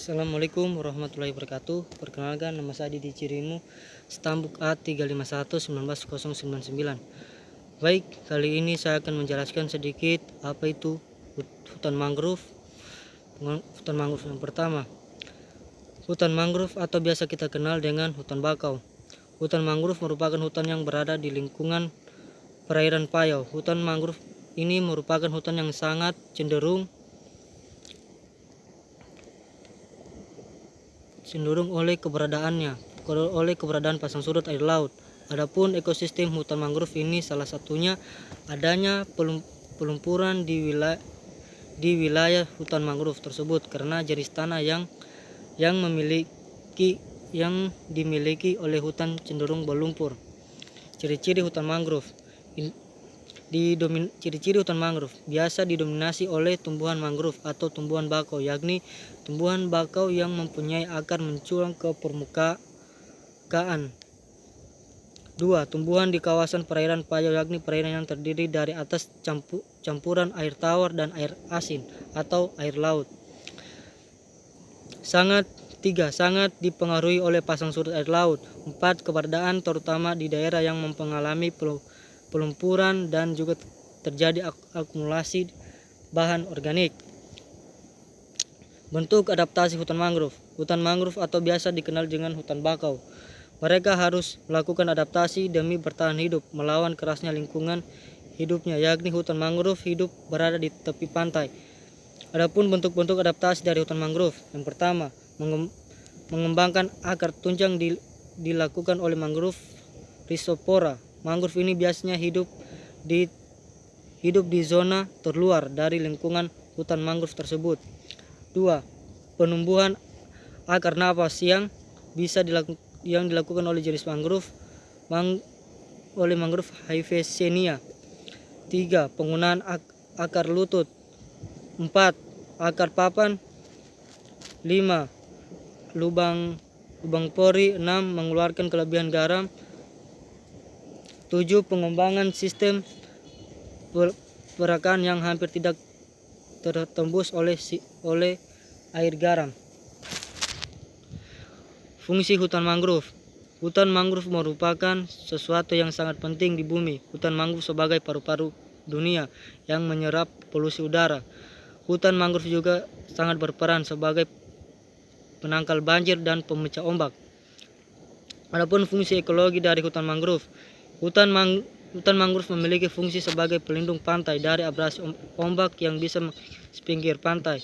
Assalamualaikum warahmatullahi wabarakatuh. Perkenalkan, nama saya Didi Cirimu, Stambuk A351-19099. Baik, kali ini saya akan menjelaskan sedikit apa itu hutan mangrove. Hutan mangrove yang pertama, hutan mangrove atau biasa kita kenal dengan hutan bakau. Hutan mangrove merupakan hutan yang berada di lingkungan perairan payau. Hutan mangrove ini merupakan hutan yang sangat cenderung oleh keberadaan pasang surut air laut. Adapun ekosistem hutan mangrove ini salah satunya adanya pelumpuran di wilayah hutan mangrove tersebut karena jenis tanah yang dimiliki oleh hutan cenderung berlumpur. Ciri-ciri hutan mangrove. Ciri-ciri hutan mangrove biasa didominasi oleh tumbuhan mangrove atau tumbuhan bakau, yakni tumbuhan bakau yang mempunyai akar menculang ke permukaan. 2. Tumbuhan di kawasan perairan payau, yakni perairan yang terdiri dari atas campuran air tawar dan air asin atau air laut. Sangat dipengaruhi oleh pasang surut air laut. 4. Keberadaan terutama di daerah yang mengalami pelumpuran dan juga terjadi akumulasi bahan organik. Bentuk adaptasi hutan mangrove. Hutan mangrove atau biasa dikenal dengan hutan bakau. Mereka harus melakukan adaptasi demi bertahan hidup melawan kerasnya lingkungan hidupnya, yakni hutan mangrove hidup berada di tepi pantai. Adapun bentuk-bentuk adaptasi dari hutan mangrove. Yang pertama, mengembangkan akar tunjang dilakukan oleh mangrove rhizopora. Mangrove ini biasanya hidup di zona terluar dari lingkungan hutan mangrove tersebut. 2. Penumbuhan akar napas yang dilakukan oleh jenis mangrove Hayversenia. 3. Penggunaan akar lutut. 4. Akar papan. 5. Lubang pori. 6. Mengeluarkan kelebihan garam. 7. Pengembangan sistem perakan yang hampir tidak tertembus oleh air garam. Fungsi hutan mangrove. Hutan mangrove merupakan sesuatu yang sangat penting di bumi. Hutan mangrove sebagai paru-paru dunia yang menyerap polusi udara. Hutan mangrove juga sangat berperan sebagai penangkal banjir dan pemecah ombak. Adapun fungsi ekologi dari hutan mangrove. Hutan mangrove memiliki fungsi sebagai pelindung pantai dari abrasi ombak yang bisa sepinggir pantai,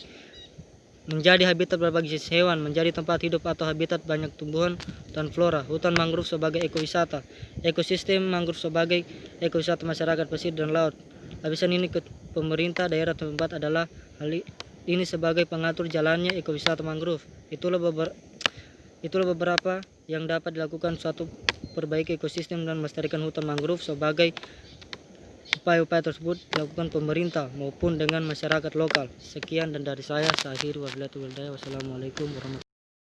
menjadi habitat berbagai jenis hewan, menjadi tempat hidup atau habitat banyak tumbuhan dan flora. Hutan mangrove sebagai ekowisata. Ekosistem mangrove sebagai ekowisata masyarakat pesisir dan laut. Lapisan ini ke pemerintah daerah tempat adalah hal ini sebagai pengatur jalannya ekowisata mangrove. Itulah beberapa yang dapat dilakukan suatu perbaiki ekosistem dan melestarikan hutan mangrove. Sebagai upaya-upaya tersebut dilakukan pemerintah maupun dengan masyarakat lokal. Sekian dan dari saya, wassalamualaikum warahmatullahi wabarakatuh.